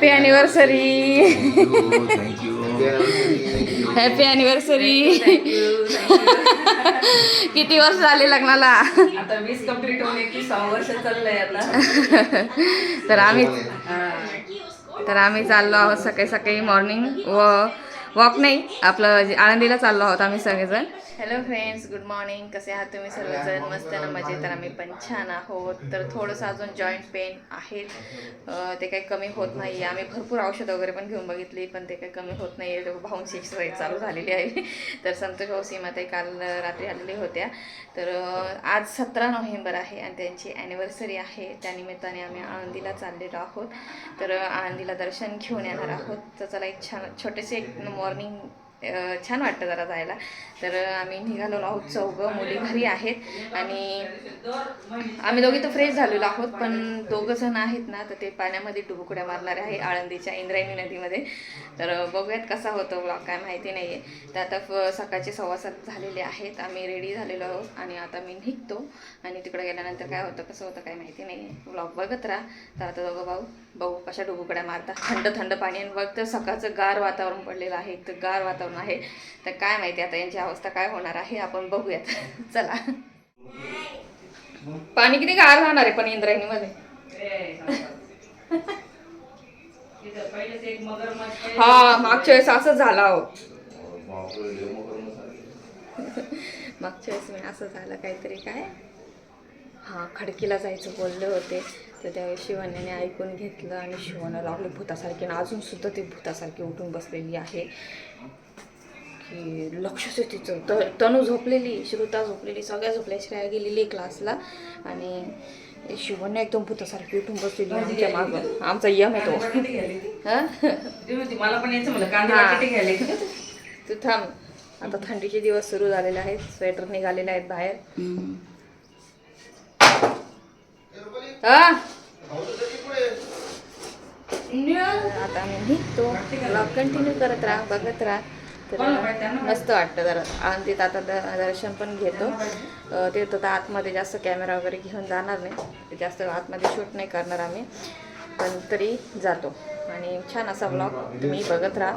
Happy anniversary. Happy anniversary. किती वर्ष झाले लग्नाला? आता 20 कंप्लीट होऊन 21 वर्ष चाललंय आता. तर आम्ही चाललो आहोत सकाळी सकाळी मॉर्निंग वॉक नाही आपलं आळंदीला चाललो आहोत आम्ही सगळेजण. Hello friends, good morning. कसे आहात तुम्ही सर्वजण? मस्त ना, मजेत. तर आम्ही पण छान आहोत. तर थोडंसं अजून जॉईंट पेन आहेत, ते काही कमी होत नाही आहे. आम्ही भरपूर औषधं वगैरे पण घेऊन बघितली, पण ते काही कमी होत नाही आहे. भाऊंची एक्सरसाइज चालू झालेली आहे. तर संतोष भाऊ सीमाताई काल रात्री आलेली होत्या. तर आज 17 नोव्हेंबर आहे आणि त्यांची ॲनिव्हर्सरी आहे. त्यानिमित्ताने आम्ही आळंदीला चाललेलो आहोत. तर आळंदीला दर्शन घेऊन येणार आहोत. तर चला एक छोटेसे एक मॉर्निंग छान वाटतं जरा जायला. तर आम्ही निघालेलो आहोत. चौघं मुली घरी आहेत आणि आम्ही दोघी तर फ्रेश झालेलो आहोत, पण दोघं जण आहेत ना, तर ते पाण्यामध्ये डुबुकड्या मारणारे आहे आळंदीच्या इंद्रायणी नदीमध्ये. तर बघूयात कसा होतो ब्लॉग, काय माहिती नाही आहे. तर आता सकाळचे 6:15 झालेले आहेत. आम्ही रेडी झालेलो आहोत आणि आता मी निघतो आणि तिकडे गेल्यानंतर काय होतं कसं होतं काय माहिती नाही आहे. ब्लॉग बघत राहा. तर आता दोघं भाऊ कशा डुबुकड्या मारतात. थंड थंड पाणी आणि बघ तर सकाळचं गार वातावरण पडलेलं आहे, तर गार वातावरण आहे. तर काय माहिती आता यांची अवस्था काय होणार आहे, आपण बघूयात. चला. पाणी किती गार राहणार आहे पण इंद्रायणीमध्ये. हा, मागच्या वेळेस असं झालं हो. मागच्या वेळेस मी असं झालं काहीतरी, काय हां खडकीला जायचं बोलले होते. तर त्यावेळेस शिवण्याने ऐकून घेतलं आणि शिवणं लागली भूतासारखी, आणि अजूनसुद्धा ती भूतासारखी उठून बसलेली आहे की लक्षच आहे तिचं. तनू झोपलेली, श्रुता झोपलेली, सगळ्या झोपल्या. श्रेया गेलेली क्लासला आणि शिवण्या एकदम भूतासारखी उठून बसलेली आमच्या मागं. आमचा यम आहे तो. मला पण यायचं मला कांदे घ्यायला. तू थांब. आता थंडीचे दिवस सुरू झालेले आहेत, स्वेटर निघालेले आहेत बाहेर. आता आम्ही निघतो. ब्लॉग कंटिन्यू करत राहा, बघत राहा. तर मस्त वाटतं जरा आळंदीत. आता दर्शन पण घेतो. ते तर आतमध्ये जास्त कॅमेरा वगैरे घेऊन जाणार नाही, जास्त आतमध्ये शूट नाही करणार आम्ही, पण तरी जातो. आणि छान असा ब्लॉग तुम्ही बघत राहा.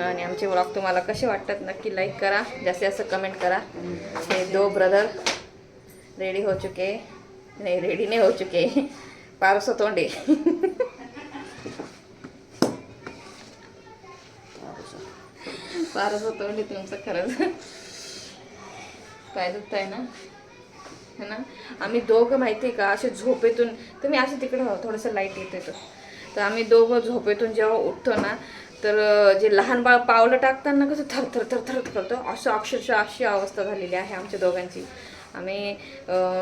आणि आमचे ब्लॉग तुम्हाला कसे वाटतात नक्की लाईक करा, जास्तीत जास्त कमेंट करा. हे दो ब्रदर रेडी हो चुके, नाही रेडी नाही हो चुके, पारसो तोंडे. पारसो तोंडे तुमचं खरंच. काय दुखत आहे ना, है ना. आम्ही दोघं माहिती आहे का असे झोपेतून, तुम्ही असे तिकडे हो थोडंसं लाईट येते तर आम्ही दोघं झोपेतून जेव्हा उठतो ना, तर जे लहान बाळ पावलं टाकताना कसं थर थर थर थर करतं, असं अक्षरशः अशी अवस्था झालेली आहे आमच्या दोघांची. आम्ही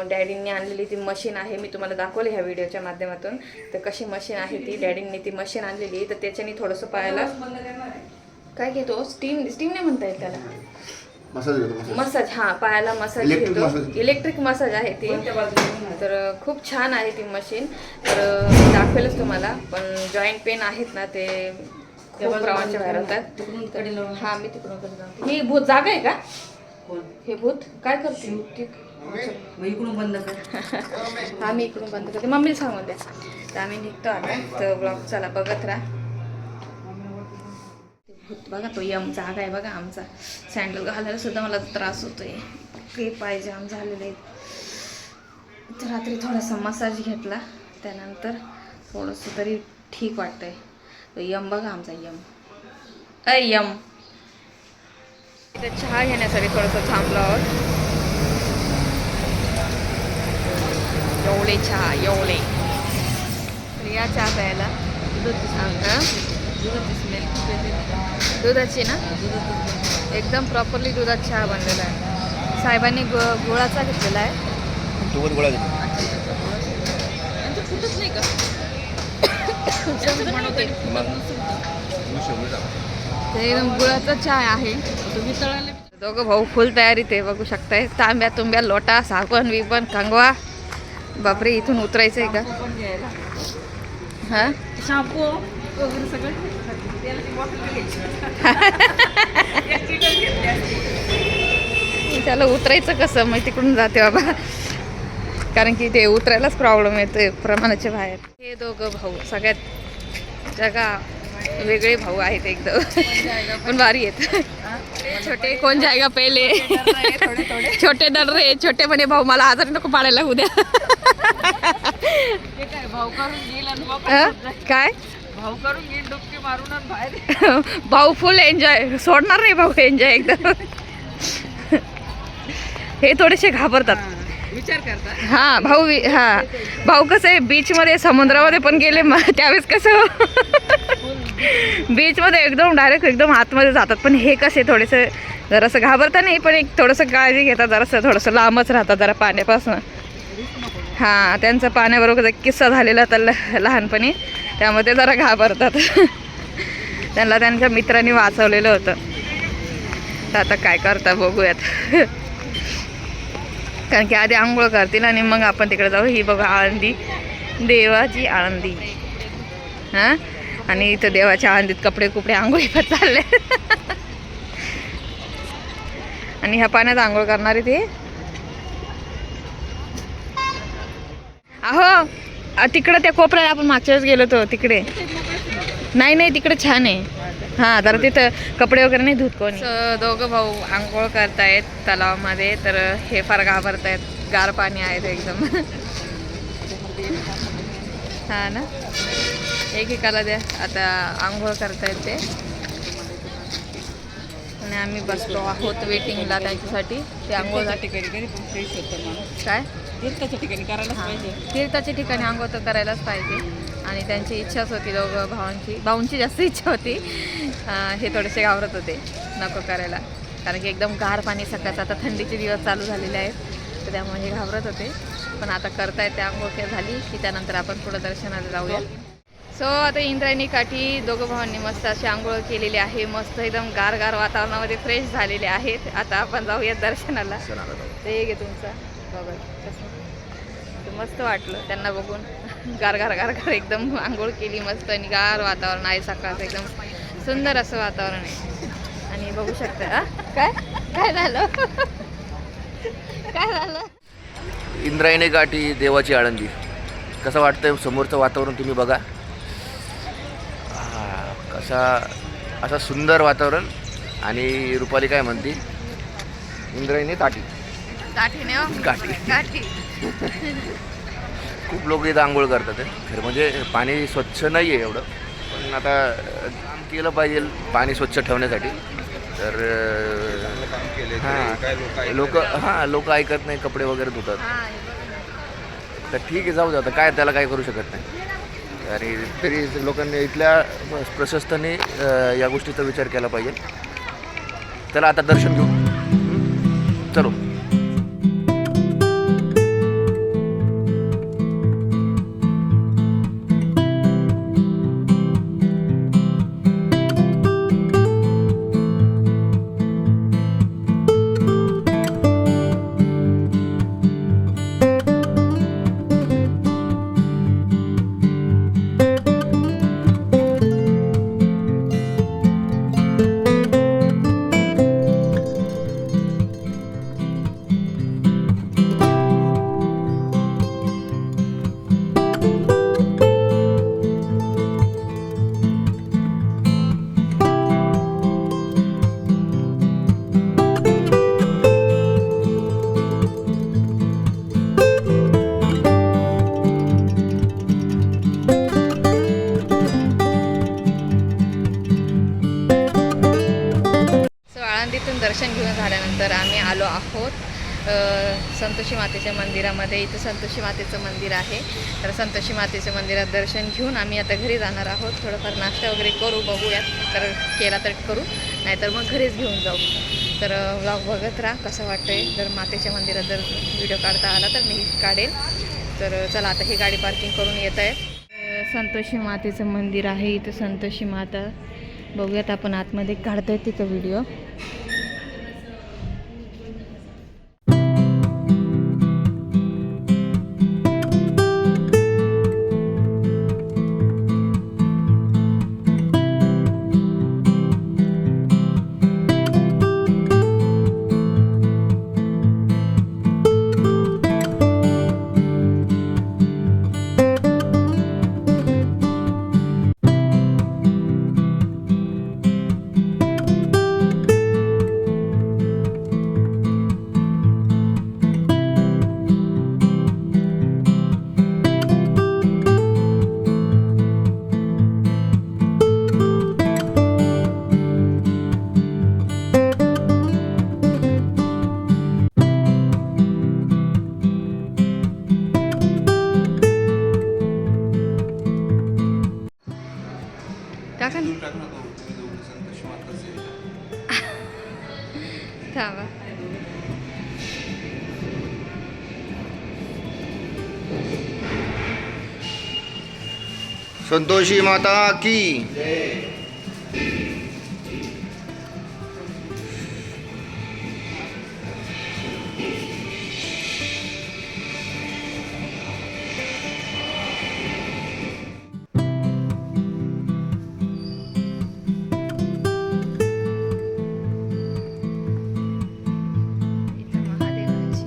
डॅडींनी आणलेली ती मशीन आहे, मी तुम्हाला दाखवली ह्या व्हिडिओच्या माध्यमातून. तर कशी मशीन आहे ती, डॅडींनी ती मशीन आणलेली. तर त्याच्याने थोडंसं पायाला काय घेतो, स्टीम नाही म्हणता येईल त्याला, मसाज. हां, पायाला मसाज घेतो, इलेक्ट्रिक मसाज आहे ती. तर खूप छान आहे ती मशीन. तर दाखवेलच तुम्हाला, पण जॉईंट पेन आहेत ना ते खूप प्रमाणाच्या बाहेर होतात. हां, मी तिकडून कसं जाऊ. ही भूत जागा आहे का? हे भूत काय करते इकडून बंद कर. हा, मी इकडून बंद करते, मम्मीला सांगून द्या. तर आम्ही निघतो आता. तर ब्लॉग चला बघत राहा. भूत बघा, तो यम जागा आहे बघा आमचा. सँडल घालायला सुद्धा मला त्रास होतोय, काही पाय जाम झालेले आहेत. तर रात्री थोडासा मसाज घेतला, त्यानंतर थोडंसं तरी ठीक वाटतंय. तो यम बघा आमचा यम. यम इथे चहा घेण्यासाठी थोडंसं थांबलो आहोत. एवढे चहा एवढे. तर या चहा प्यायला. दुधाची ना, एकदम प्रॉपरली दुधात चहा बनलेला आहे. साहेबांनी गुळाचा घेतलेला आहे. फुटत नाही का? एकदम गुळाचा चहा आहे. दोघं भाऊ फुल तयारीत आहे, बघू शकताय. तांब्या तुंब्या, लोटा, साबण विबण, कंगवा. बापरे, इथून उतरायचं आहे का? हां, शॅम्पू वगैरे सगळं. त्याला उतरायचं कसं, मग तिकडून जाते बाबा, कारण की ते उतरायलाच प्रॉब्लेम येतोय प्रमाणाच्या बाहेर. हे दोघं भाऊ सगळ्यात जगा वेगळे भाऊ आहेत एकदम पण भारी आहेत. छोटे कोण जायगा पहिले छोटे डर रे छोटे म्हणे भाऊ मला आजारी नको पाडायला उद्या. भाऊ करून गेला काय भाऊ करून गेल डुबकी मारून बाहेर. भाऊ फुल एन्जॉय सोडणार नाही भाऊ एन्जॉय एकदम. हे थोडेसे घाबरतात विचार करता. हा भाऊ हा भाऊ कसं आहे बीच मध्ये समुद्रामध्ये पण गेले त्यावेळेस कसं बीच मध्ये एकदम डायरेक्ट एकदम आतमध्ये जातात. पण हे कसे थोडेसे जरासं घाबरता नाही पण एक थोडंसं काळजी घेतात जरासं थोडंसं लांबच राहतात जरा पाण्यापासून. हां त्यांचा पाण्याबरोबर एक किस्सा झालेला तर लहानपणी त्यामध्ये जरा घाबरतात. त्यांना त्यांच्या मित्रांनी वाचवलेलं होतं. तर आता काय करता बघूयात. कारण की आधी आंघोळ करतील आणि मग आपण तिकडे जाऊ. ही बघा आळंदी देवाची आळंदी. हां आणि इथं देवाच्या आळंदीत कपडे कुपडे आंघोळी पण चालले. आणि ह्या पाण्यात आंघोळ करणारे ते अहो तिकडं त्या कोपऱ्याला आपण मागच्या वेळेस गेलो होतो तिकडे. नाही तिकडे छान आहे. हां तर तिथं कपडे वगैरे नाही धुत कोणी. दोघं भाऊ आंघोळ करतायत तलावामध्ये. तर हे फार घाबरतायत. गार पाणी आहे ते एकदम. हां ना एकेकाला द्या. आता आंघोळ करतायत ते आणि आम्ही बसलो आहोत वेटिंगला त्यांच्यासाठी. ते आंघोळ ठिकाणी फ्रेश होतं माणूस. काय तीर्थाच्या ठिकाणी करायलाच पाहिजे. तीर्थाच्या ठिकाणी आंघोळ तर करायलाच पाहिजे. आणि त्यांची इच्छाच होती दोघं भाऊंची जास्त इच्छा होती. हे थोडेसे घाबरत होते नको करायला कारण की एकदम गार पाणी सकाळचं. आता थंडीचे दिवस चालू झालेले आहेत तर त्यामुळे हे घाबरत होते. पण आता करतायत ते आंघोळ झाली की त्यानंतर आपण पुढं दर्शनाला जाऊया. सो आता इंद्रायणी काठी दोघं भावांनी मस्त अशी आंघोळ केलेली आहे. मस्त एकदम गार वातावरणामध्ये फ्रेश झालेले आहेत. आता आपण जाऊया दर्शनाला. ते घे तुमचा बघा कसं मस्त वाटलं त्यांना बघून. गार एकदम आंघोळ केली मस्त आणि गार वातावरण आहे सकाळचं एकदम सुंदर असं वातावरण आहे. आणि बघू शकता काय झालं काय झालं. इंद्रायणी घाटी देवाची आळंदी कसं वाटतंय समोरचं वातावरण तुम्ही बघा. असं सुंदर वातावरण. आणि रुपाली काय म्हणते इंद्रायणी घाटी गाठी खूप लोक इथं आंघोळ करतात. खरं म्हणजे पाणी स्वच्छ नाही आहे एवढं पण आता काम केलं पाहिजे पाणी स्वच्छ ठेवण्यासाठी. तर लोक ऐकत नाही कपडे वगैरे धुतात. तर ठीक आहे जाऊ दे आता काय त्याला काय करू शकत नाही. आणि तरी लोकांनी इथल्या प्रशस्तांनी या गोष्टीचा विचार केला पाहिजे. त्याला आता दर्शन घेऊ चलो. दर्शन घेऊन झाल्यानंतर आम्ही आलो आहोत संतोषी मातेच्या मंदिरामध्ये. इथं संतोषी मातेचं मंदिर आहे. तर संतोषी मातेच्या मंदिरात दर्शन घेऊन आम्ही आता घरी जाणार आहोत. थोडंफार नाश्ता वगैरे करू बघूयात. तर केला तर करू नाहीतर मग घरीच घेऊन जाऊ. तर व्लॉग बघत राहा कसं वाटतंय. जर मातेच्या मंदिरात जर व्हिडिओ काढता आला तर मी काढेल. तर चला आता ही गाडी पार्किंग करून येत आहे. संतोषी मातेचं मंदिर आहे. इथं संतोषी माता बघूयात आपण आतमध्ये काढतायत तिथं व्हिडिओ. संतोषी माता की इथं महादेवाची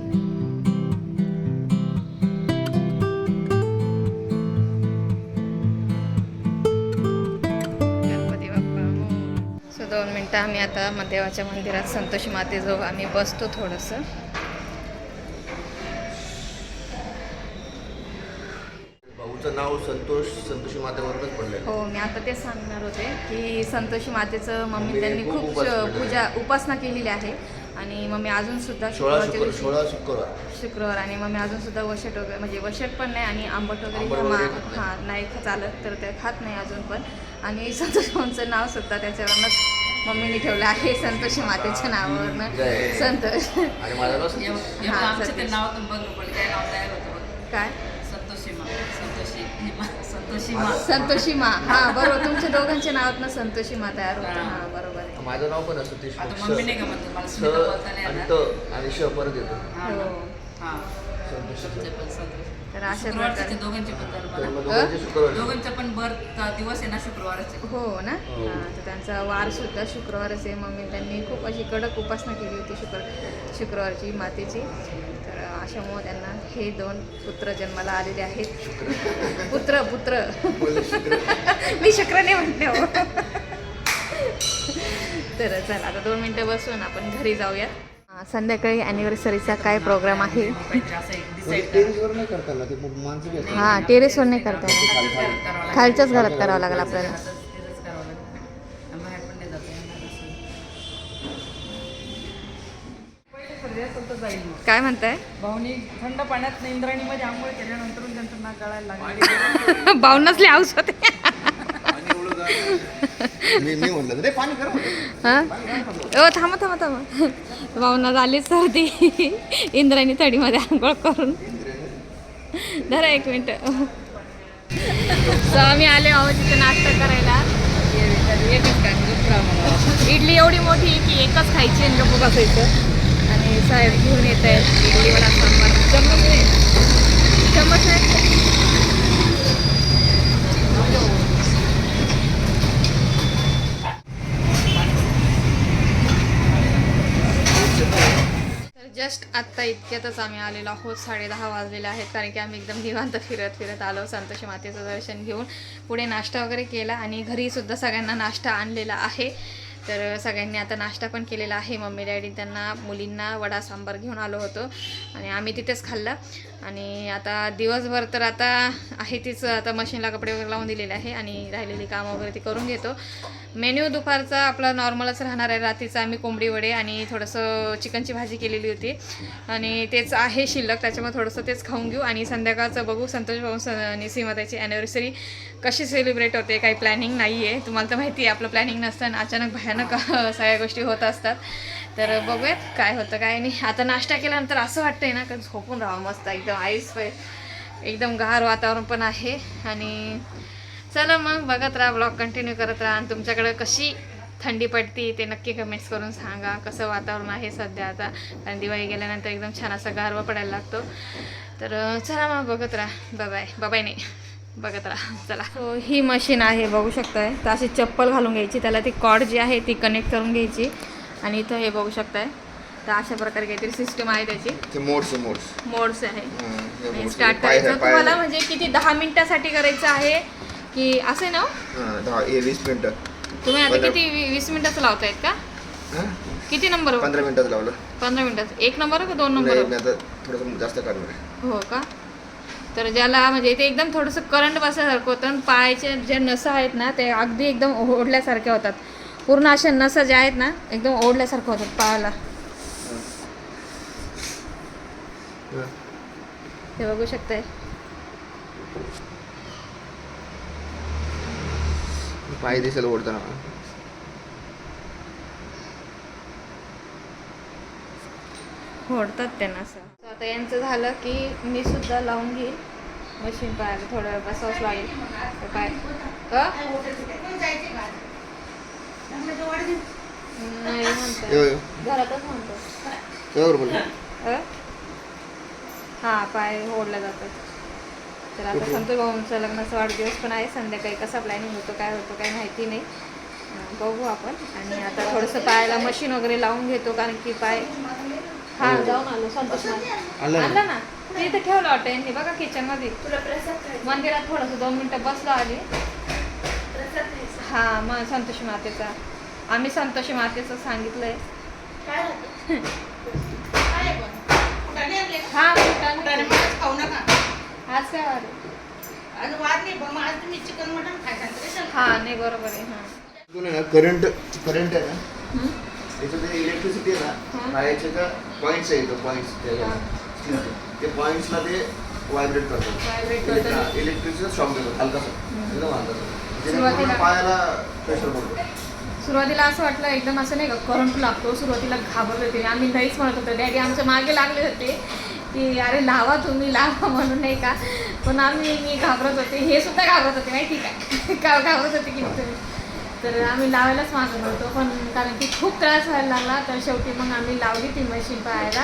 गणपती बाप्पा सो 2 मिनटं आम्ही आता महादेवाच्या मंदिरात संतोषी मातेजवळ आम्ही बसतो थोडंसं. भाऊचं नाव संतोषी मातेवरूनच पडलेलं. हो, मी आता तेच सांगणार होते की संतोषी मातेचं मम्मी त्यांनी खूप खूप उपासना उपासना केलेली आहे. आणि मम्मी अजून सुद्धा 16 शुक्रवार शुक्रवार आणि मम्मी अजून सुद्धा वशट वगैरे म्हणजे वशट पण नाही आणि आंबट आंबट वगैरे वगैरे खात नाही. हां नाही चालत तर ते खात नाही अजून पण. आणि संतोषी मातेचं नाव सुद्धा त्याच्यावरूनच मम्मीने ठेवलं आहे, संतोषी मातेच्या नावावरनं जय. संतोष. आणि माझं नाव संतोष. हां, आमचं ते सतीश. नाव पण बघ पण काय नाव तयार होतं बघ. काय संतोषी मा संतोषी मा. हां बरोबर, तुमच्या दोघांच्या नावात ना संतोषी मा तयार होतं. हां. हां बरोबर आहे. माझं नाव पण असतं ते आता मम्मी नाही का म्हणतो मला स स्मिता बोलता नाही आणि येणार. त आणि श परत येतो. हां हो. हां संतोषी. तुमचे पण संतोष. तर अशा शुक्रवारचे प्रकारे दोघांचे पण तर जन्माला. मग दोघांचे शुक्रवार. दोघांचा पण बर्थ दिवस आहे ना शुक्रवारचे. हो ना. हो. हां, तर त्यांचा वार सुद्धा शुक्रवारच आहे. मम्मी त्यांनी खूप अशी कडक उपासना केली होती शुक्रवारची मातेची. तर अशामुळे त्यांना हे 2 पुत्र जन्माला आलेले आहेत. पुत्र मी शुक्र नाही म्हणते हो. तर चला आता 2 मिनटं बसून आपण घरी जाऊया. संध्याकाळी ॲनिव्हर्सरीचा काय प्रोग्राम आहे? काहीतरी असं एक डिसाईड टेरेसवर नाही करता आला, ते माणसं घेतात. हां, टेरेसवर नाही करता येणार. खालच्याच घरात करावं लागेल आपल्याला. तेच करावं लागेल. बाहेर पण नाही जाता येणार. जाईल मग काय म्हणताय? भाऊनी थंड पाण्यात इंद्राणीमध्ये आंघोळ केल्यानंतर त्यांचं नाक गळायला लागले. बावनच हाऊस होते. मी म्हणलं रे पाणी कर म्हटलं. हां ओ थांबा भावना झाली सर्दी. इंद्रायणी थडीमध्ये आंघोळ करून. धरा 1 मिनटं. सो आम्ही आले आहोत तिथे नाश्ता करायला. इडली एवढी मोठी की एकच खायची आणि गप्प बसायचं. आणि साहेब घेऊन येत आहेत इडली वडा सांबार. चम्मच नाही. जस्ट आत्ता इतक्यातच आम्ही आलेलो आहोत. 10:30 वाजलेले आहेत कारण की आम्ही एकदम निवांत फिरत आलो. संतोषी मातेचं दर्शन घेऊन पुढे नाश्ता वगैरे केला आणि घरीसुद्धा सगळ्यांना नाश्ता आणलेला आहे. तर सगळ्यांनी आता नाश्ता पण केलेला आहे. मम्मी डॅडी त्यांना मुलींना वडा सांबार घेऊन आलो होतो आणि आम्ही तिथेच खाल्लं. आणि आता दिवसभर तर आता आहे तीच आता मशीनला कपडे वगैरे लावून दिलेले आहे आणि राहिलेली कामं वगैरे ती करून घेतो. मेन्यू दुपारचा आपला नॉर्मलच राहणार आहे. रात्रीचा आम्ही कोंबडी वडे आणि थोडंसं चिकनची भाजी केलेली होती आणि तेच आहे शिल्लक, त्याच्यामुळे थोडंसं तेच खाऊन घेऊ. आणि संध्याकाळचं बघू संतोष भाऊ आणि सीमाताईची ॲनिव्हर्सरी कशी सेलिब्रेट होते. काही प्लॅनिंग नाही आहे. तुम्हाला तर माहिती आहे आपलं प्लॅनिंग नसतं आणि अचानक भयानक सगळ्या गोष्टी होत असतात. तर बघूयात काय होतं काय नाही. आता नाश्ता केल्यानंतर असं वाटतंय ना का झोपून राहावं मस्त एकदम एकदम गार वातावरण पण आहे. आणि चला मग बघत राहा, ब्लॉग कंटिन्यू करत राहा. आणि तुमच्याकडे कशी थंडी पडती ते नक्की कमेंट्स करून सांगा. कसं वातावरण आहे सध्या आता, कारण दिवाळी गेल्यानंतर एकदम छान असा गारवा पडायला लागतो. तर चला मग बघत राहा. बाय नाही बघत राहा. चला सो ही मशीन आहे बघू शकताय. तर अशी चप्पल घालून घ्यायची, त्याला ती कॉर्ड जी आहे ती कनेक्ट करून घ्यायची आणि इथं हे बघू शकताय. तर अशा प्रकारे काहीतरी सिस्टम आहे त्याची. मोड्स आहे. स्टार्ट करायचं तुम्हाला म्हणजे किती 10 मिनिटासाठी करायचं आहे की असे ना 20 मिनिटं. तुम्ही आता किती 20 मिनिटाचं लावतायत का? किती नंबर? 15 मिनिटाचं लावलं. 15 मिनिटाचं. 1 नंबर का 2 नंबर? आता थोडंसं जास्त करणार आहे. हो का? तर ज्याला म्हणजे ते एकदम थोडंसं करंट बसल्यासारखं होतं आणि पायाचे जे नसा आहेत ना ते अगदी एकदम ओढल्यासारख्या होतात. पूर्ण अशा नसा ज्या आहेत ना एकदम ओढल्यासारखं होतात पायाला. ते बघू शकताय. पाय दिसेल ओढताना. ओढतात त्यांना असं. आता यांचं झालं की मी सुद्धा लावून घेईल मशीन पाहायला थोडं वेळ बसावंच लागेल. तर काय नाही म्हणतो, घरातच म्हणतो. हां, पाय ओढला जातात. तर आता संतोष भाऊंचं लग्नाचा वाढदिवस पण आहे. संध्याकाळी कसा प्लॅनिंग होतो काय माहिती नाही. बघू आपण. आणि आता थोडंसं पायाला मशीन वगैरे लावून घेतो, कारण की पाय हा जाऊन आलो. संतोष आणलं ना, ते इथे ठेवलं वाटतं यांनी बघा किचनमध्ये. मंदिरात थोडंसं 2 मिनटं बसलो आली. हां, मग संतोषी मातेचा आम्ही संतोषी मातेचं सांगितलंय. हा खाऊ नका. आज काय वार आज वाद नाही, पण आज तुम्ही चिकन मटन खायचं. हा नाही बरोबर आहे. हा करंट आहे ना, त्याचं ते इलेक्ट्रिसिटी आहे ना, पायाचे का पॉईंट्स आहे, पॉईंट्स ते पॉईंट्सला ते व्हायब्रेट करतात. इलेक्ट्रिसिटीचा शॉक देतात हलकासा, एकदम हलकासा, पायाला प्रेशर पडतो. सुरुवातीला असं वाटलं एकदम असं नाही का करंट लागतो. सुरुवातीला घाबरले होते आम्ही, नाहीच म्हणत होतो. डॅडी आमच्या मागे लागले होते की अरे लावा तुम्ही लावा म्हणून, नाही का. पण मी घाबरत होते, हे सुद्धा घाबरत होते माहिती का घाबरत होते की तुम्ही. तर आम्ही लावायलाच मागत होतो, पण कारण की खूप त्रास व्हायला लागला. तर शेवटी मग आम्ही लावली ती मशीन पाहायला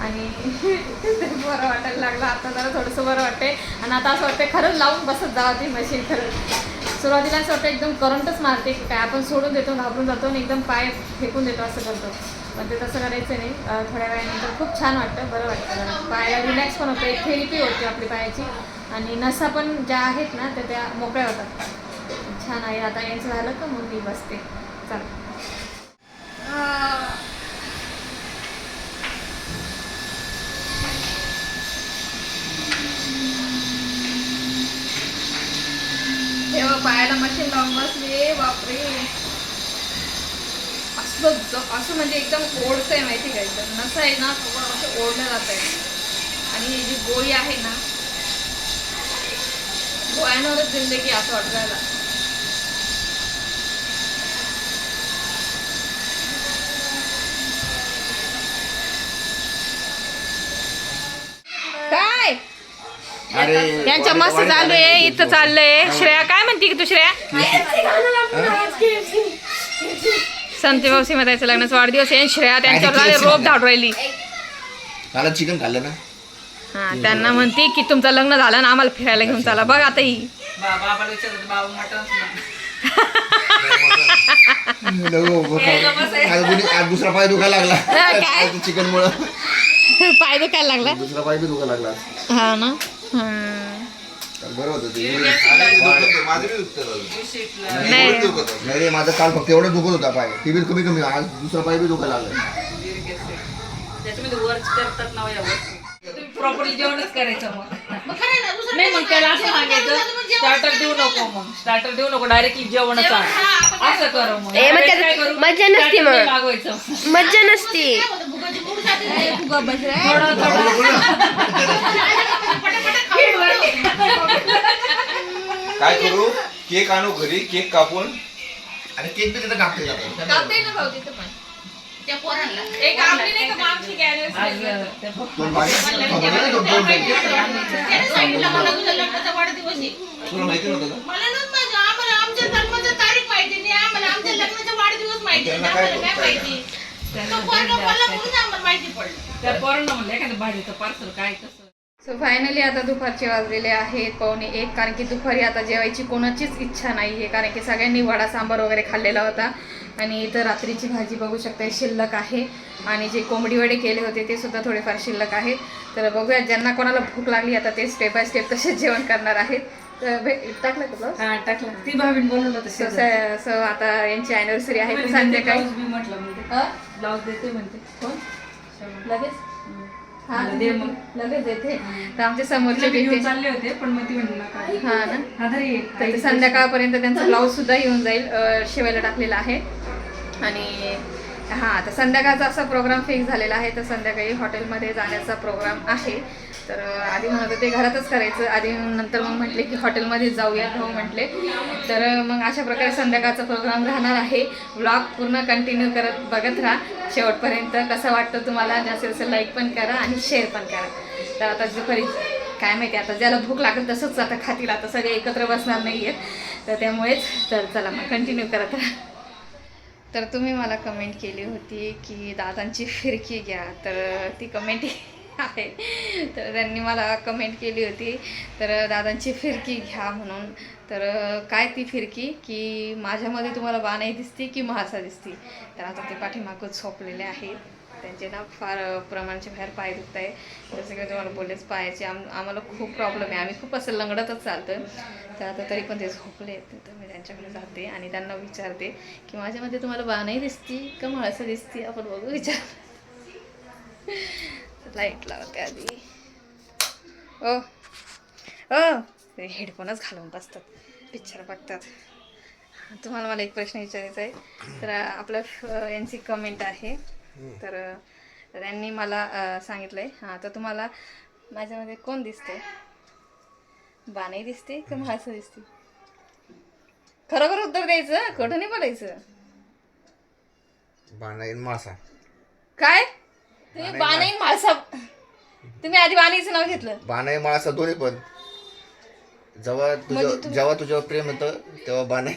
आणि बरं वाटायला लागलं. आता जरा थोडंसं बरं वाटतंय. आणि आता असं वाटतं खरंच लावून बसत जावं ती मशीन. खरंच सुरुवातीला असं वाटतं एकदम करंटच मारते की काय, आपण सोडून देतो, घाबरून जातो आणि एकदम पाय फेकून देतो असं करतो. पण ते तसं करायचं नाही. थोड्या वेळानंतर खूप छान वाटतं, बरं वाटतं. पायाला रिलॅक्स पण होतं, एक थेरपी होती आपली पायाची. आणि नसा पण ज्या आहेत ना त्या मोकळ्या होतात. छान आहे. आता यांचं झालं का मग मी बसते. चला. तेव्हा पायाला मशीन लावून बसले. बापरे, असं म्हणजे एकदम ओढतंय माहिती का. एकदम नसं आहे ना, असं ओढलं जात आहे. आणि ही जी गोळी आहे ना, गोळ्यांवरच जिंदगी असं वाटायला. काय यांच्या मस्त चालू आहे. इथं चाललंय. श्रेया काय म्हणते की तू? श्रेया संत मावशी मध्ये लग्नाचा वाढदिवस आहे. श्रेया त्यांच्यावर रोप धाडू राहिली. मला चिकन खाल्लं ना. हा, त्यांना म्हणते की तुमचं लग्न झालं ना, आम्हाला फिरायला घेऊन चला. बघ आता ही बाबाला विचारत बाबा मटण आज दुसरा पाय दुखायला लागला काय? चिकन मुळे पाय दुखायला लागला. दुसरा पाय बी दुखायला लागला. हा ना. बरं होतं ते. नाही नाही, माझं काल फक्त एवढं दुखत होता पाय, ते बी कमी आज दुसरा पाय बी दुखायला लागला. त्याच्यामध्ये वर्च करतात ना यावर. तुम्ही प्रॉपर्ली जेवणच करायचं मग. नाही मग त्याला असं सांगायचं स्टार्टर देऊ नको, मग स्टार्टर देऊ नको, डायरेक्टली जेवणच असं करू. मग मज्जा नसती, मग मागवायचं मज्जा नसती. काय करू, केक आणू घरी, केक कापून. आणि केक बी तिथं कापते त्या पोरांना एक आपली नाही का मागची गॅरेज सांगितलं मला तुझ्या लग्नाचा वाढदिवस आहे. तुला माहिती नव्हतं का? मला नव्हतं माहिती. आम्हाला आमच्या जन्माची तारीख माहिती नाही, आम्हाला आमच्या लग्नाचा वाढदिवस माहिती नाही, आम्हाला काय माहिती. तो पोरगा बोलला म्हणून आम्हाला माहिती पडलं. त्या पोरांना म्हणलं एखादं भाजीचं पार्सल काय कसं. सो फायनली आता दुपारचे वाजलेले आहेत 1:15, कारण की दुपारी आता जेवायची कोणाचीच इच्छा नाही आहे, कारण की सगळ्यांनी वडा सांबार वगैरे खाल्लेला होता. आणि इथं रात्रीची भाजी बघू शकता शिल्लक आहे, आणि जे कोंबडी वडे केले होते ते सुद्धा थोडेफार शिल्लक आहेत. तर बघूया ज्यांना कोणाला भूक लागली आता ते स्टेप बाय स्टेप तसेच जेवण करणार आहेत. तर टाकलं का ब्लाऊज? हा टाकलं. ती भाभीने बोलवलं तसं. सो आता यांची अॅनिव्हर्सरी आहे तर संध्याकाळी मी म्हटलं म्हणते ब्लाऊज देते म्हणते. कोण लगेच? हा दे मग. लगेच येते. तर आमच्या समोरचे घेऊन चालले होते पण मग ती म्हणली नका. हा ना. हा तर संध्याकाळपर्यंत त्यांचा ब्लाऊज सुद्धा येऊन जाईल, शिवायला टाकलेला आहे. आणि हां, तर संध्याकाळचा असा प्रोग्राम फिक्स झालेला आहे. तर संध्याकाळी हॉटेलमध्ये जाण्याचा प्रोग्राम आहे. तर आधी म्हणत होते घरातच करायचं, आधी नंतर मग म्हटले की हॉटेलमध्ये जाऊया, हो म्हटले. तर मग अशा प्रकारे संध्याकाळचा प्रोग्राम राहणार आहे. व्लॉग पूर्ण कंटिन्यू बघत राहा शेवटपर्यंत. कसं वाटतं तुम्हाला? जास्तीत जास्त लाईक पण करा आणि शेअर पण करा. तर आता दुपारी काय माहिती आता ज्याला भूक लागेल तसंच आता खातील, आता सगळे एकत्र बसणार नाही आहेत, तर त्यामुळेच. तर चला मग कंटिन्यू करत राहा. तर तुम्ही मला कमेंट केली होती की दादांची फिरकी घ्या, तर ती कमेंट आहे. तर त्यांनी मला कमेंट केली होती तर दादांची फिरकी घ्या म्हणून. तर काय ती फिरकी की माझ्यामध्ये तुम्हाला बाणाई दिसती की म्हाळसा दिसती. तर आता ते पाठीमागच झोपलेले आहेत, त्यांचे ना फार प्रमाणाचे बाहेर पाय दुखत आहे. जसं की तुम्हाला बोललेच पायाचे आम्हाला खूप प्रॉब्लेम आहे, आम्ही खूप असं लंगडतच चालतं. तर आता तरी पण ते झोपले आहेत, तर मी त्यांच्याकडे जाते आणि त्यांना विचारते की माझ्यामध्ये तुम्हाला बाणाई दिसती का म्हाळसा दिसती, आपण बघू विचार. लाईट लावते आधी. ओ ओ ते हेडफोनच घालून बसतात, पिक्चर बघतात. तुम्हाला मला एक प्रश्न विचारायचा आहे. तर आपलं यांची कमेंट आहे, तर त्यांनी मला सांगितलं आहे हां, तर तुम्हाला माझ्यामध्ये कोण दिसते, बाणाई दिसते का म्हाळसा दिसते? खरोखर उत्तर द्यायचं, खोटं नाही बोलायचं. बाणाई मासा. काय तुम्ही बाणाई म्हाळसा, तुम्ही आधी बाणाईचं नाव घेतलं. बाणाई मासा दोन्ही पण. जेव्हा तुझ्यावर प्रेम होतं तेव्हा बाणाई.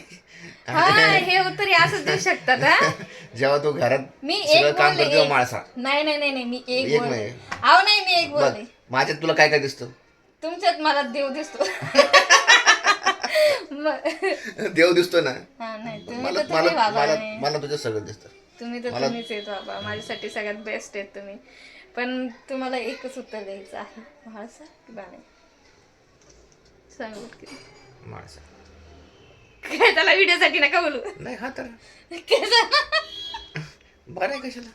हा, हे उत्तर असंच देऊ शकतात. हा, जेव्हा तू घरात मी सगळं एक काम बोलले, करतो तेव्हा माळसा. नाही नाही नाही नाही, मी एक एक बोलले. नाही. अहो नाही, मी एक बघ बोलले. माझ्यात तुला काय काय दिसतं? तुमच्यात मला देव दिसतो. देव दिसतो ना. हा नाही, तुम्ही मला तर तुम्ही बाबा मला नाही. मला तुझं सगळं दिसतं. तुम्ही तर तुम्हीच आहेत बाबा, माझ्यासाठी सगळ्यात बेस्ट आहेत तुम्ही. पण तुम्हाला एकच उत्तर द्यायचं आहे, म्हाळसा की बाणाई? सांग की. माळसा. काय त्याला व्हिडिओसाठी नका बोलू. नाही हा तर बाणाई कशाला.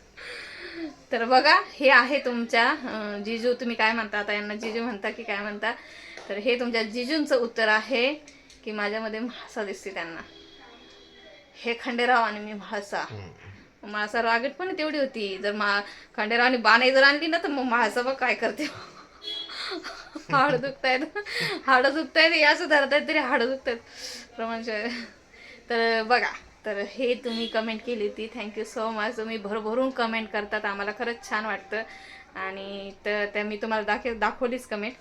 तर बघा, हे आहे तुमच्या जिजू, तुम्ही काय म्हणता आता यांना, जिजू म्हणता की काय म्हणता? तर हे तुमच्या जिजूंचं उत्तर आहे की माझ्यामध्ये म्हाळसा दिसते त्यांना. हे खंडेराव आणि मी म्हाळसा. म्हाळसा रागट पण तेवढी होती, जर खंडेरावने बाणाई जर आणली ना तर मग म्हाळसा बघ काय करते. हाड दुखतायत या सुधारतायत तरी हाड दुखतायत प्रमाणशिवाय. तर बघा, तर हे तुम्ही कमेंट केली होती, थँक्यू सो मच. तुम्ही भरभरून कमेंट करतात, आम्हाला खरंच छान वाटतं. आणि तर त्या मी तुम्हाला दाखवलीच कमेंट.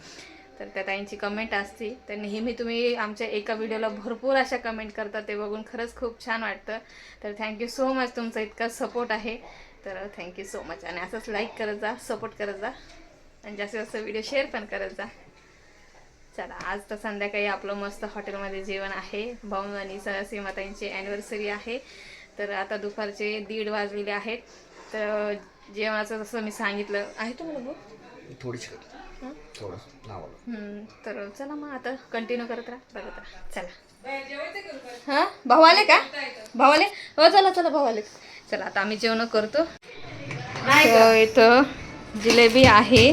तर त्या ताईंची कमेंट असते, तर नेहमी तुम्ही आमच्या एका व्हिडिओला भरपूर अशा कमेंट करतात, ते बघून खरंच खूप छान वाटतं. तर थँक्यू सो मच, तुमचा इतका सपोर्ट आहे. तर थँक्यू सो मच. आणि असंच लाईक करत जा, सपोर्ट करत जा आणि जास्तीत जास्त व्हिडिओ शेअर पण करत जा. चला, आज तर संध्याकाळी आपलं मस्त हॉटेलमध्ये जेवण आहे. भाऊ आणि सीमाताईंची ॲनिव्हर्सरी आहे. तर आता दुपारचे 1:30 वाजलेले आहेत. तर जेवणाचं जसं मी सांगितलं आहे, तुम्हाला बघ थोडीशी थोडंसं नावाला. तर चला मग आता कंटिन्यू करत राहा, बघत राहा. चला. हां, भाऊ आले का? भाऊ आले? हो, चला चला, भाऊ आले. चला आता आम्ही जेवण करतो. तर इथं जिलेबी आहे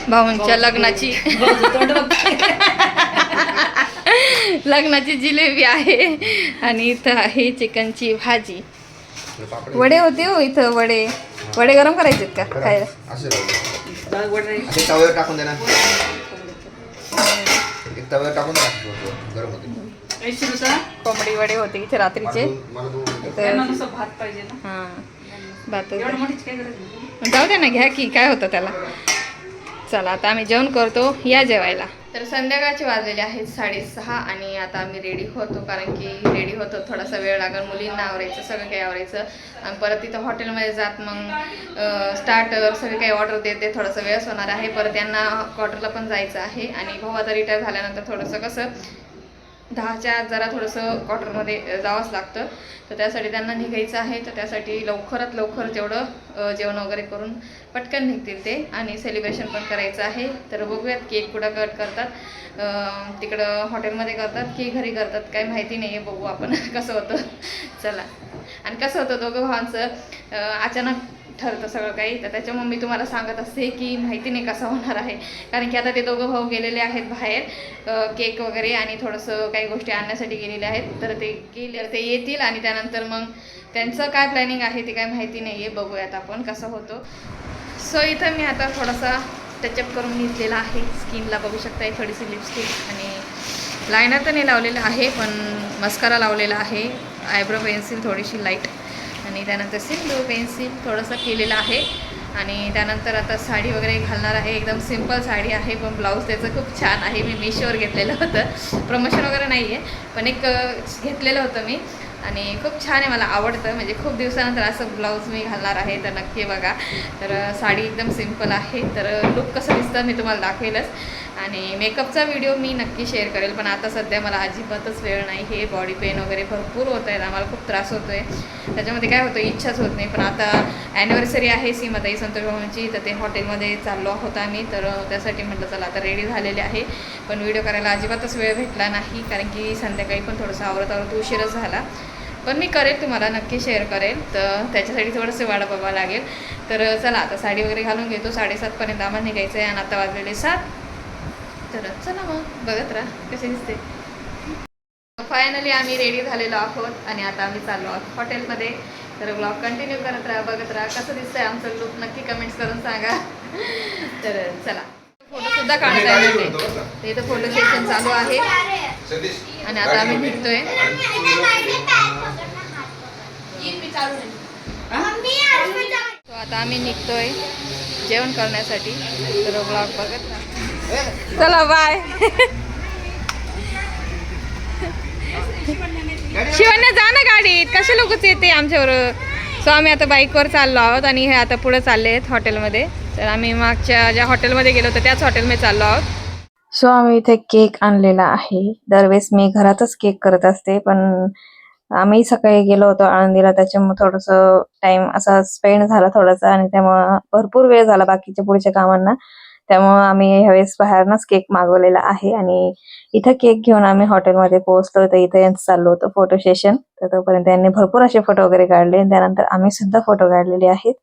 भाऊंच्या लग्नाची. लग्नाची जिलेबी आहे. आणि इथं आहे चिकनची भाजी. वडे होते हो इथं, वडे गरम करायचे का खायला? असे तव्यावर टाकून दे ना, एक तव्यावर टाकून गरम होते. कोंबडी वडे होते इथे रात्रीचे. भात पाहिजे ना. हां, भात एवढं मोठीच काय गरज नाही. जाऊ दे ना, घ्या की, काय होतं त्याला. चला आता आम्ही जेवण करतो, या जेवायला. तर संध्याकाळचे वाजलेले आहेत 6:30 आणि आता आम्ही रेडी होतो, कारण की रेडी होतो थोडासा वेळ लागेल, मुलींना आवरायचं, सगळं काही आवरायचं. आणि परत तिथं हॉटेलमध्ये जात मग स्टार्टर सगळे काही ऑर्डर देते, थोडासा वेळच होणार आहे. परत यांना क्वार्टरला पण जायचं आहे. आणि भाऊ आता रिटायर झाल्यानंतर थोडंसं कसं 10च्या आत जरा थोडंसं क्वार्टरमध्ये जावंच लागतं. तर त्यासाठी त्यांना निघायचं आहे. तर त्यासाठी लवकरात लवकर तेवढं जेवण वगैरे करून पटकन निघतील ते. आणि सेलिब्रेशन पण करायचं आहे. तर बघूयात केक कुठं कट करतात, तिकडं हॉटेलमध्ये करतात की घरी करतात, काही माहिती नाही आहे. बघू आपण कसं होतं. चला. आणि कसं होतं, दोघं भावांचं अचानक ठरतं सगळं काही. तर त्याच्यामुळे मी तुम्हाला सांगत असते की माहिती नाही कसं होणार आहे, कारण की आता ते दोघं भाऊ गेलेले आहेत बाहेर केक वगैरे आणि थोडंसं काही गोष्टी आणण्यासाठी गेलेले आहेत. तर ते येतील आणि त्यानंतर मग त्यांचं काय प्लॅनिंग आहे ते काय माहिती नाही आहे. बघूयात आपण कसं होतं. सो इथं मी आता थोडासा टचअप करून घेतलेला आहे स्किनला, बघू शकताय. थोडीशी लिपस्टिक आणि लायनर तर नाही लावलेलं आहे, पण मस्कारा लावलेला आहे. आयब्रो पेन्सिल थोडीशी लाईट आणि त्यानंतर सिंदूर पेन्सिल थोडंसं केलेलं आहे. आणि त्यानंतर आता साडी वगैरे घालणार आहे. एकदम सिम्पल साडी आहे, पण ब्लाऊज त्याचं खूप छान आहे. मी मिशोवर घेतलेलं होतं, प्रमोशन वगैरे नाही आहे, पण एक घेतलेलं होतं मी आणि खूप छान आहे, मला आवडतं. म्हणजे खूप दिवसानंतर असं ब्लाऊज मी घालणार आहे, तर नक्की बघा. तर साडी एकदम सिम्पल आहे, तर लुक कसं दिसतं मी तुम्हाला दाखवेलच. आणि मेकअपचा व्हिडिओ मी नक्की शेअर करेल, पण आता सध्या मला अजिबातच वेळ नाही. हे बॉडी पेन वगैरे भरपूर होत आहेत, आम्हाला खूप त्रास होतो आहे. त्याच्यामध्ये काय होतं, इच्छाच होत नाही. पण आता ॲनिव्हर्सरी आहे सीमाताई संतोषभाऊंची, तर ते हॉटेलमध्ये चाललो आहोत आम्ही. तर त्यासाठी म्हटलं चला आता रेडी झालेले आहे, पण व्हिडिओ करायला अजिबातच वेळ भेटला नाही, कारण की संध्याकाळी पण थोडंसं आवरत उशीरच झाला. पण मी करेल, तुम्हाला नक्की शेअर करेल. तर त्याच्यासाठी थोडंसं वाट बघावं लागेल. तर चला आता साडी वगैरे घालून घेतो. 7:30पर्यंत आम्हाला निघायचं आहे आणि आता वाजलेले 7. तर चला मग बघत राहा कसे दिसते. फायनली आम्ही रेडी झालेलो आहोत आणि आता आम्ही चाललो आहोत हॉटेलमध्ये. तर ब्लॉग कंटिन्यू करत राहा, बघत राहा. कसं दिसतंय आमचं लुक नक्की कमेंट्स करून सांगा. तर चला, फोटोसुद्धा काढता येते. ते इथं फोटो सेशन चालू आहे आणि आता आम्ही निघतोय. तो आता आम्ही निघतोय जेवण करण्यासाठी. तर ब्लॉग बघत राहा. चला बाय. शिवण्या जा ना गाडीत, कशा लोकच येते आमच्याबरोबर. सो आम्ही आता बाईकवर चाललो आहोत आणि हे आता पुढे चालले आहेत हॉटेलमध्ये. तर आम्ही मागच्या ज्या हॉटेलमध्ये गेलो होतो त्याच हॉटेलमध्ये चाललो आहोत. सो आम्ही इथे केक आणलेला आहे. दरवेळेस मी घरातच केक करत असते, पण आम्ही सकाळी गेलो होतो आळंदीला, त्याच्यामुळे थोडंसं टाइम असा स्पेंड झाला थोडासा आणि त्यामुळं भरपूर वेळ झाला बाकीच्या पुढच्या कामांना. त्यामुळं आम्ही ह्यावेळेस बाहेरनच केक मागवलेला आहे आणि इथं केक घेऊन आम्ही हॉटेलमध्ये पोहोचलो. तर इथे यांचं चाललं होतं फोटो सेशन. तर तोपर्यंत यांनी भरपूर असे फोटो वगैरे काढले. त्यानंतर आम्ही सुद्धा फोटो काढलेले आहेत.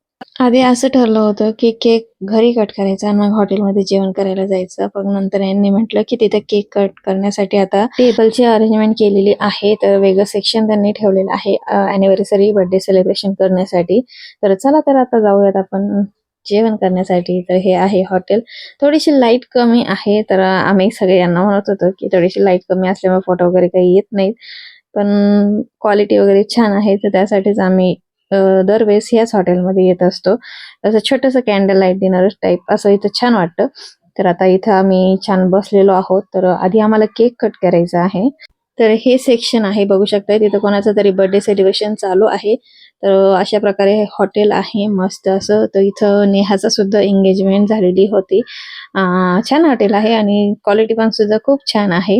आधी असं ठरलं होतं की केक घरी कट करायचा आणि मग हॉटेलमध्ये जेवण करायला जायचं, पण नंतर यांनी म्हटलं की तिथे केक कट करण्यासाठी आता टेबलची अरेंजमेंट केलेली आहे. तर वेगळं सेक्शन त्यांनी ठेवलेलं आहे अॅनिव्हर्सरी बर्थडे सेलिब्रेशन करण्यासाठी. तर चला तर आता जाऊयात आपण जेवण करण्यासाठी. तर हे आहे हॉटेल. थोडीशी लाईट कमी आहे, तर आम्ही सगळे यांना म्हणत होतो की थोडीशी लाईट कमी असल्यामुळे फोटो वगैरे काही येत नाहीत, पण क्वालिटी वगैरे छान आहे. तर त्यासाठीच आम्ही दरवेळेस याच हॉटेलमध्ये येत असतो. असं छोटंसं कॅन्डल लाईट डिनर टाईप असं इथं छान वाटतं. तर आता इथं आम्ही छान बसलेलो आहोत. तर आधी आम्हाला केक कट करायचा आहे. तर हे सेक्शन आहे, बघू शकताय तिथं कोणाचं तरी बर्थडे सेलिब्रेशन चालू आहे. तर अशा प्रकारे हे हॉटेल आहे मस्त असं. तर इथं नेहाचा सुद्धा एंगेजमेंट झालेली होती. छान हॉटेल आहे आणि क्वालिटी पण सुद्धा खूप छान आहे.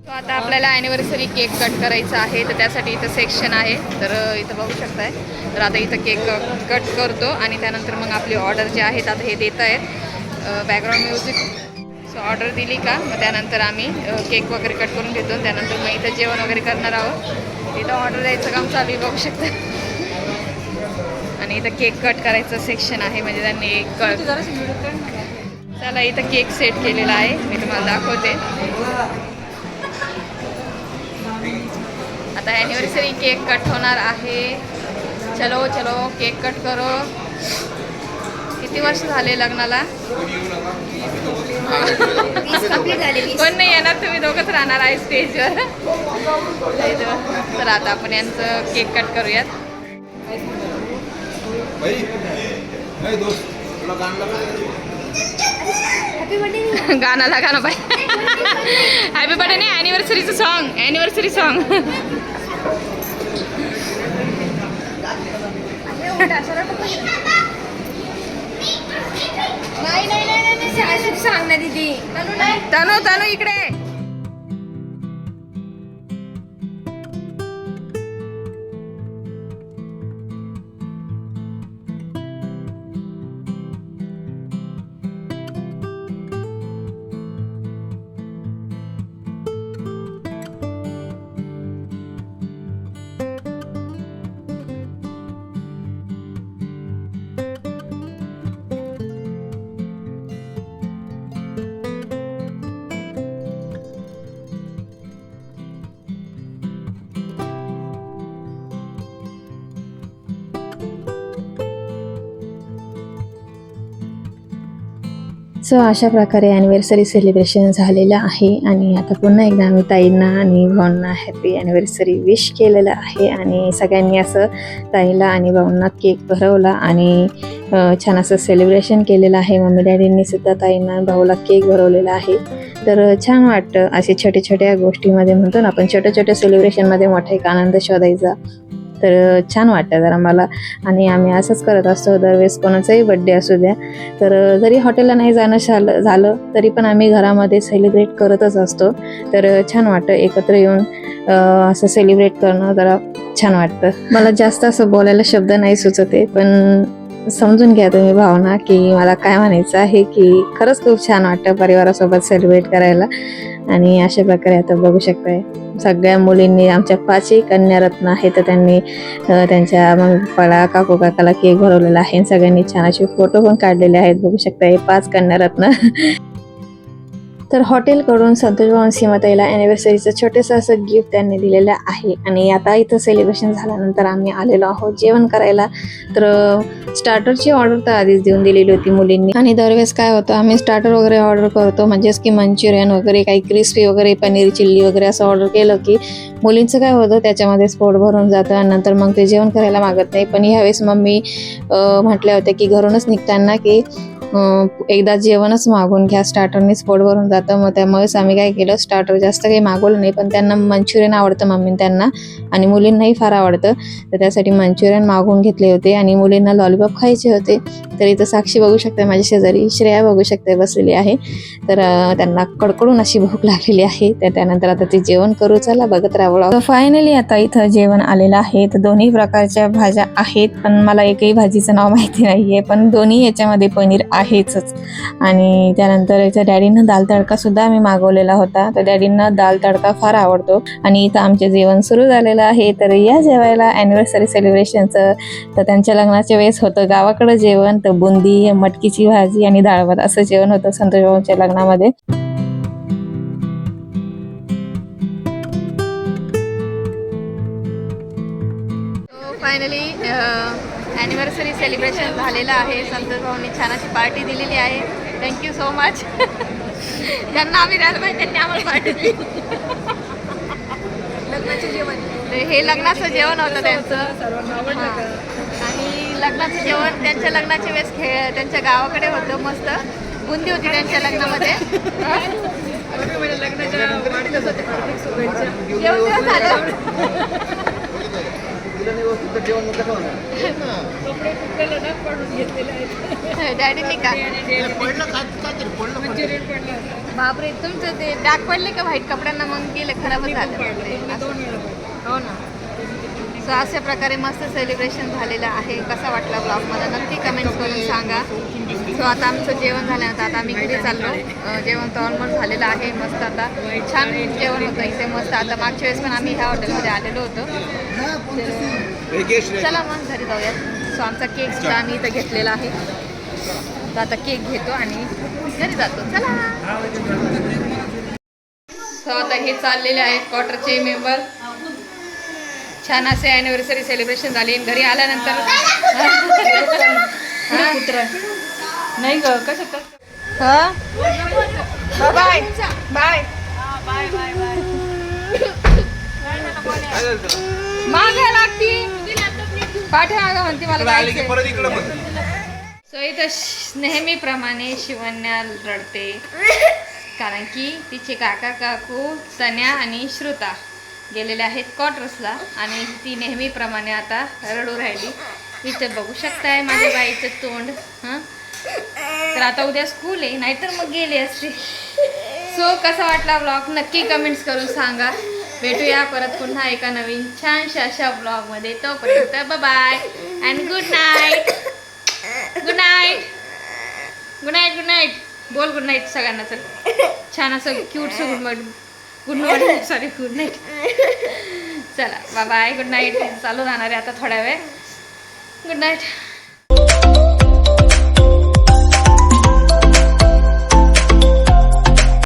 तो आता आपल्याला ॲनिव्हर्सरी केक कट करायचा आहे, तर त्यासाठी इथं सेक्शन आहे. तर इथं बघू शकताय. तर आता इथं केक कट करतो आणि त्यानंतर मग आपली ऑर्डर जे आहेत आता हे देत आहेत बॅकग्राऊंड म्युझिक. सो ऑर्डर दिली का मग त्यानंतर आम्ही केक वगैरे कट करून घेतो. त्यानंतर मग इथं जेवण वगैरे करणार आहोत. इथं ऑर्डर द्यायचं काम चालू आहे, बघू शकता. आणि इथं केक कट करायचं सेक्शन आहे, म्हणजे त्यांनी चला इथं केक सेट केलेला आहे, मी तुम्हाला दाखवते. आता ॲनिव्हर्सरी केक कट होणार आहे. चलो चलो केक कट करो. किती वर्ष झाले लग्नाला? कोण नाही येणार, तुम्ही दोघंच राहणार आहे स्टेजवर. तर आता आपण यांचं केक कट करूयात. गाणं लागा ना बाई. हॅपी बर्थडे नाही, ॲनिव्हर्सरीचं सॉन्ग, ॲनिव्हर्सरी सॉन्ग. नाही सांग ना दीदी. तनु तनु इकडे. सो अशा प्रकारे ॲनिव्हर्सरी सेलिब्रेशन झालेलं आहे आणि आता पुन्हा एकदा आम्ही ताईंना आणि भाऊंना हॅपी ॲनिव्हर्सरी विश केलेलं आहे आणि सगळ्यांनी असं ताईला आणि भाऊंना केक भरवला आणि छान असं सेलिब्रेशन केलेलं आहे. मम्मी डॅडींनी सुद्धा ताईंना आणि भाऊला केक भरवलेला आहे. तर छान वाटतं असे छोट्या छोट्या गोष्टीमध्ये म्हणतो ना आपण छोट्या छोट्या सेलिब्रेशनमध्ये मोठा एक आनंद शोधायचा. तर छान वाटतं जरा मला आणि आम्ही असंच करत असतो दरवेळेस कोणाचाही बड्डे असू द्या. तर जरी हॉटेलला नाही जाणं झालं तरी पण आम्ही घरामध्ये सेलिब्रेट करतच असतो. तर छान वाटतं एकत्र येऊन असं सेलिब्रेट करणं जरा छान वाटतं. मला जास्त असं बोलायला शब्द नाही सुचते पण समजून घ्या तुम्ही भावना की मला काय म्हणायचं आहे की खरंच खूप छान वाटतं परिवारासोबत सेलिब्रेट करायला. आणि अशा प्रकारे आता बघू शकताय सगळ्या मुलींनी आमच्या 5ही कन्यारत्न आहे तर त्यांनी त्यांच्या मम्मी पप्पाला काकू काकाला केक भरवलेला आहे. सगळ्यांनी छान असे फोटो पण काढलेले आहेत. बघू शकता हे 5 कन्यारत्न. तर हॉटेलकडून संतोष भाऊ सीमाताईला ॲनिव्हर्सरीचं छोटंसं असं गिफ्ट त्यांनी दिलेलं आहे. आणि आता इथं सेलिब्रेशन झाल्यानंतर आम्ही आलेलो आहोत जेवण करायला. तर स्टार्टरची ऑर्डर तर आधीच देऊन दिलेली होती मुलींनी आणि दरवेळेस काय होतं आम्ही स्टार्टर वगैरे ऑर्डर करतो म्हणजेच की मंचुरियन वगैरे काही क्रिस्पी वगैरे पनीर चिल्ली वगैरे असं ऑर्डर केलं की मुलींचं काय होतं त्याच्यामध्ये पोट भरून जातं आणि नंतर मग ते जेवण करायला मागत नाही. पण ह्यावेळेस मम्मी म्हटल्या होत्या की घरूनच निघताना की एकदा जेवणच मागून घ्या स्टार्टरनेच पोट भरून जातं. मग त्यामुळेच आम्ही काय केलं स्टार्टर जास्त काही मागवलं नाही पण त्यांना मंचुरियन आवडतं मम्मी त्यांना आणि मुलींनाही फार आवडतं. तर त्यासाठी मंचुरियन मागवून घेतले होते आणि मुलींना लॉलीपॉप खायचे होते. तर इथं साक्षी बघू शकते माझ्या शेजारी श्रेया बघू शकते बसलेली आहे. तर त्यांना कडकडून अशी भूक लागलेली आहे. तर त्यानंतर आता ते जेवण करू चला बघत राहावं. तर फायनली आता इथं जेवण आलेलं आहे. तर दोन्ही प्रकारच्या भाज्या आहेत पण मला एकही भाजीचं नाव माहिती नाहीये पण दोन्ही याच्यामध्ये पनीर आहेच. आणि त्यानंतर इथं डॅडीनं दाल तडका सुद्धा आम्ही मागवलेला होता. तर डॅडींना दाल तडका फार आवडतो आणि इथं आमचे जेवण सुरू झालेलं आहे. तर या जेवायला ॲनिव्हर्सरी सेलिब्रेशनचं तर त्यांच्या लग्नाच्या वेळेस होतं गावाकडं जेवण तर बुंदी मटकीची भाजी आणि डाळ भात असं जेवण होतं संतोष भाऊंच्या लग्नामध्ये. फायनली ॲनिव्हर्सरी सेलिब्रेशन झालेलं आहे. संतोष भाऊंनी छान अशी पार्टी दिलेली आहे. Thank you so much. त्यांना आम्ही द्यायला पाहिजे त्यांनी आम्हाला पार्टी दिली. लग्नाचं जेवण हे लग्नाचं जेवण होतं त्यांचं आणि लग्नाचं जेवण त्यांच्या लग्नाच्या वेळेस त्यांच्या गावाकडे होतं. मस्त बुंदी होती त्यांच्या लग्नामध्ये. जेवण झालं डॅडीने का बापरे तुमचं ते डाग पडले का व्हाईट कपड्यांना मग गेले खराबच झालं. हो ना. सो अशा प्रकारे मस्त सेलिब्रेशन झालेलं आहे. कसा वाटला ब्लॉग मला नक्की कमेंट्स करून सांगा. सो आता आमचं जेवण झाल्यानंतर आता आम्ही घरी चाललो. जेवण तर ऑलमोस्ट झालेलं आहे. मस्त आता छान जेवण होतं इथे मस्त. आता मागच्या वेळेस पण आम्ही ह्या हॉटेलमध्ये आलेलो होतो. चला मग घरी जाऊयात. सो आमचा केक सुद्धा आम्ही इथं घेतलेला आहे. तर आता केक घेतो आणि घरी जातो. चला. सो आता हे चाललेले आहेत क्वार्टरचे मेंबर. छान असे ॲनिव्हर्सरी सेलिब्रेशन झाले. घरी आल्यानंतर नाही ग कसं बाय बाय मागे लागती पाठीमागं म्हणते मला. सो इथं नेहमीप्रमाणे शिवण्या रडते कारण की तिचे काका काकू तन्या आणि श्रुता गेलेले आहेत क्वार्टर्सला आणि ती नेहमीप्रमाणे आता रडू राहिली. इथं बघू शकताय माझ्या बाईचं तोंड. तर आता उद्या स्कूल आहे नाहीतर मग गेली असते. सो कसा वाटला ब्लॉग नक्की कमेंट्स करून सांगा. भेटूया परत पुन्हा एका नवीन छानशा अशा ब्लॉगमध्ये. तोपर्यंत bye and good night. Good night. Good night. Good night बोल. गुड नाईट सगळ्यांना. चल छान असं क्यूटसं good morning sorry good night. चला बाय बाय. Good night. चालू राहणार आहे आता थोड्या वेळ. Good night.